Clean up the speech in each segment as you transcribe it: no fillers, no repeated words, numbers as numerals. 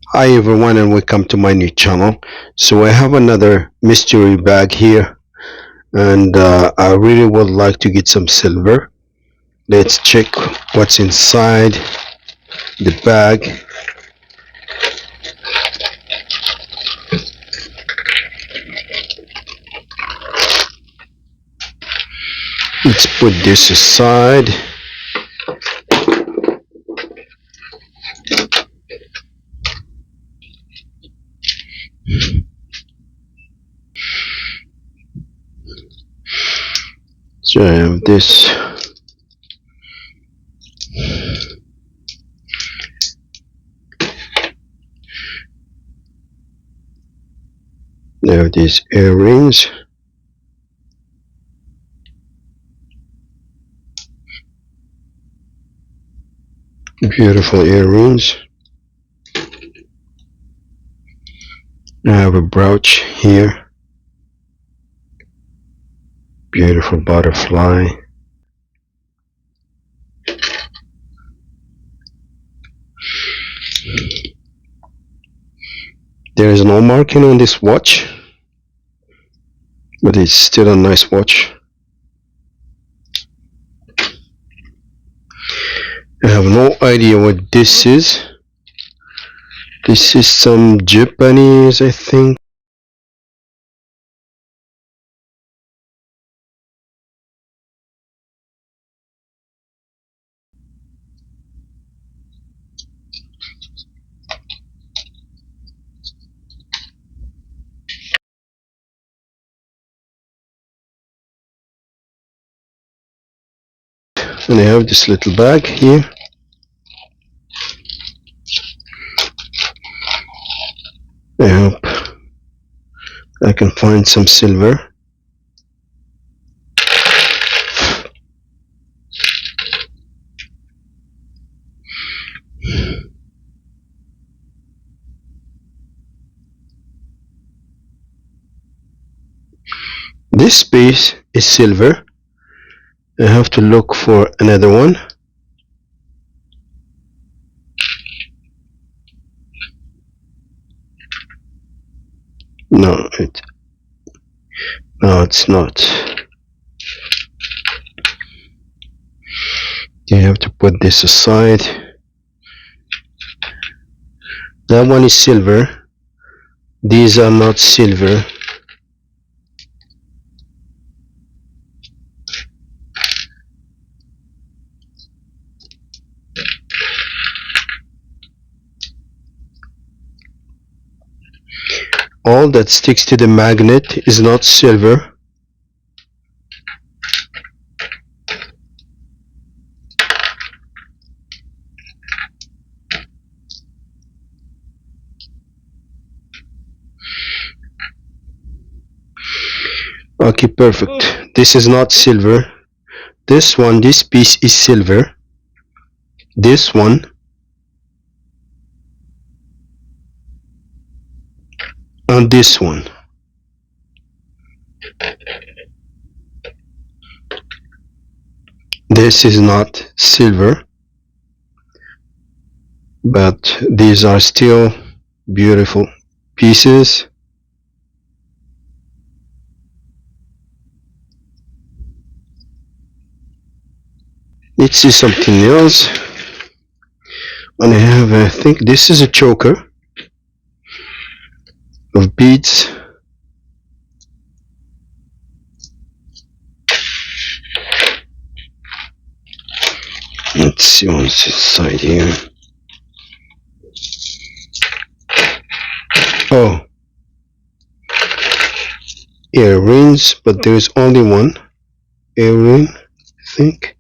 Hi everyone and welcome to my new channel. So I have another mystery bag here and I really would like to get some silver. Let's check what's inside the bag. Let's put this aside. So I have this. I have these earrings. Beautiful earrings. I have a brooch here. Beautiful butterfly. There is no marking on this watch, but it's still a nice watch. I have no idea what this is. This is some Japanese, I think. And I have this little bag here. I hope I can find some silver. This piece is silver. I have to look for another one. No, it's not. You have to put this aside. That one is silver. These are not silver. All that sticks to the magnet is not silver. Okay, perfect. This is not silver. This piece is silver. This one and this one. This is not silver, but these are still beautiful pieces. Let's see something else. And I think this is a choker of beads. Let's see what's inside here. Oh, earrings, but there's only one earring, I think.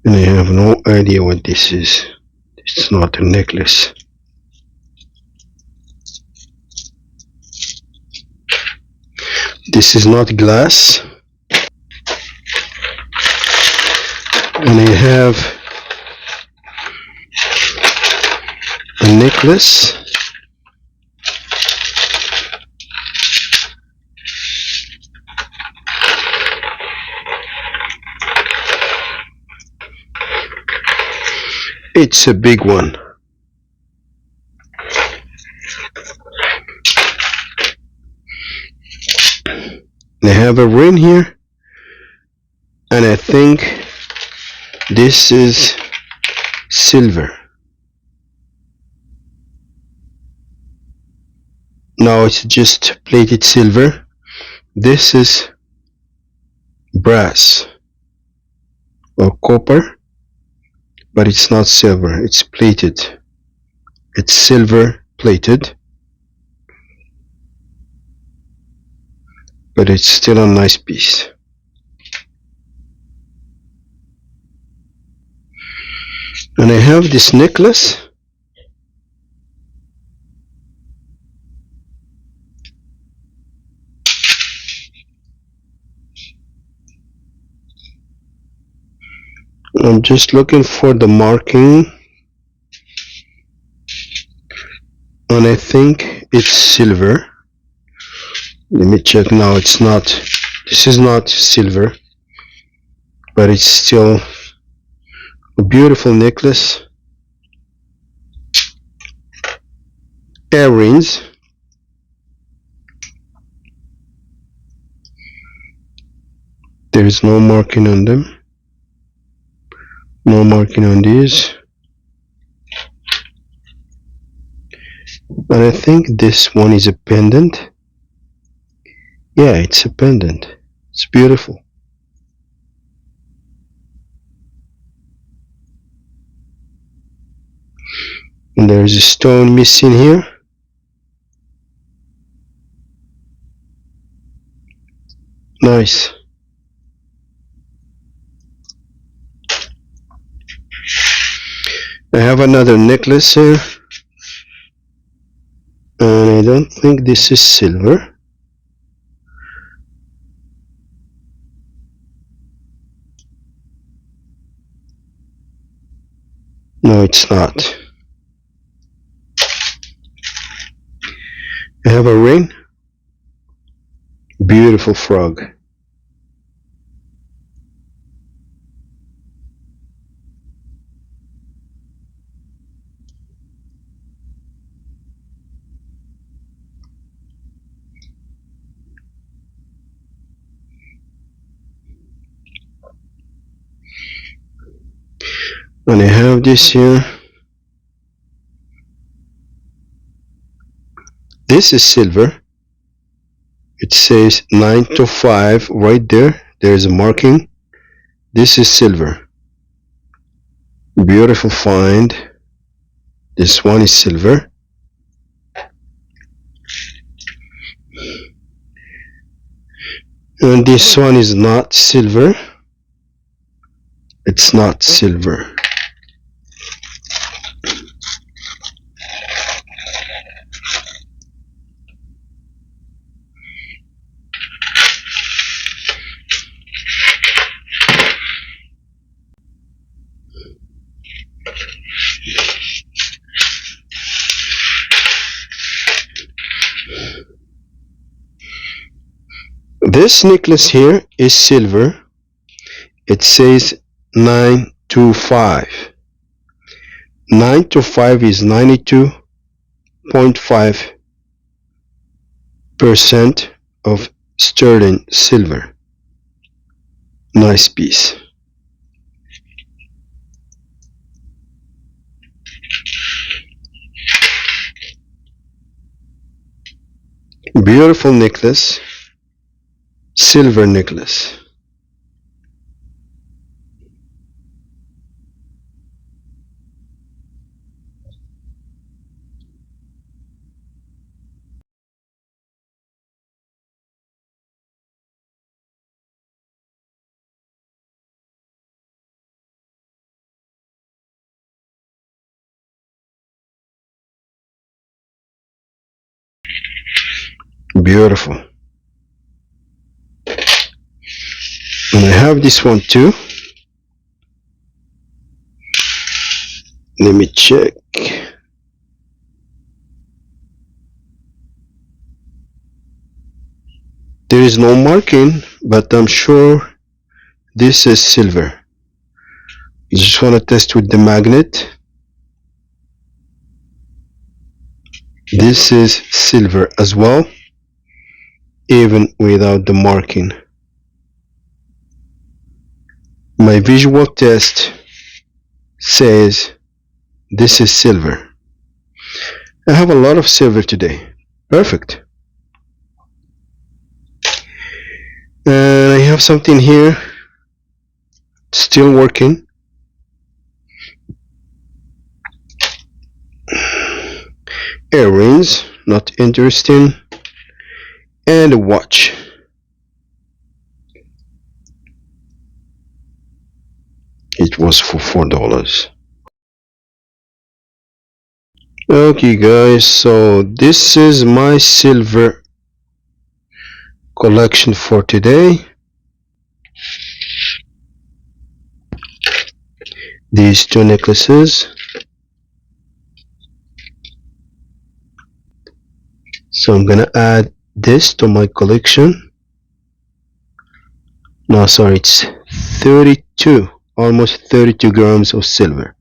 And I have no idea what this is. It's not a necklace. This is not glass. And I have a necklace. It's a big one. They have a ring here, and I think this is silver. No, it's just plated silver. This is brass or copper, but it's not silver, it's plated. It's silver plated, but it's still a nice piece. And I have this necklace. I'm just looking for the marking, and I think it's silver. Let me check. No, it's not. This is not silver, but it's still a beautiful necklace. Earrings. There is no marking on them. No marking on these. And I think this one is a pendant. Yeah, it's a pendant. It's beautiful. And there's a stone missing here. Nice. I have another necklace here, and I don't think this is silver. No, it's not. I have a ring. Beautiful frog. And I have this here. This is silver. It says 9 to 5 right there. There's a marking. This is silver. Beautiful find. This one is silver. And this one is not silver. It's not silver. This necklace here is silver. It says 925. 925 is 92.5% of sterling silver. Nice piece. Beautiful necklace. Silver necklace. Beautiful. And I have this one too. Let me check. There is no marking, but I'm sure this is silver. You just want to test with the magnet. This is silver as well, even without the marking. My visual test says this is silver. I have a lot of silver today. Perfect. And I have something here, still working. Earrings, not interesting. And a watch. It was for $4. Okay guys, so this is my silver collection for today. These two necklaces. So I'm gonna add this to my collection. No, sorry, it's 32, almost 32 grams of silver.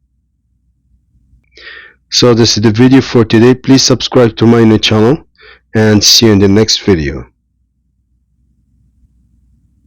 So this is the video for today. Please subscribe to my new channel and see you in the next video.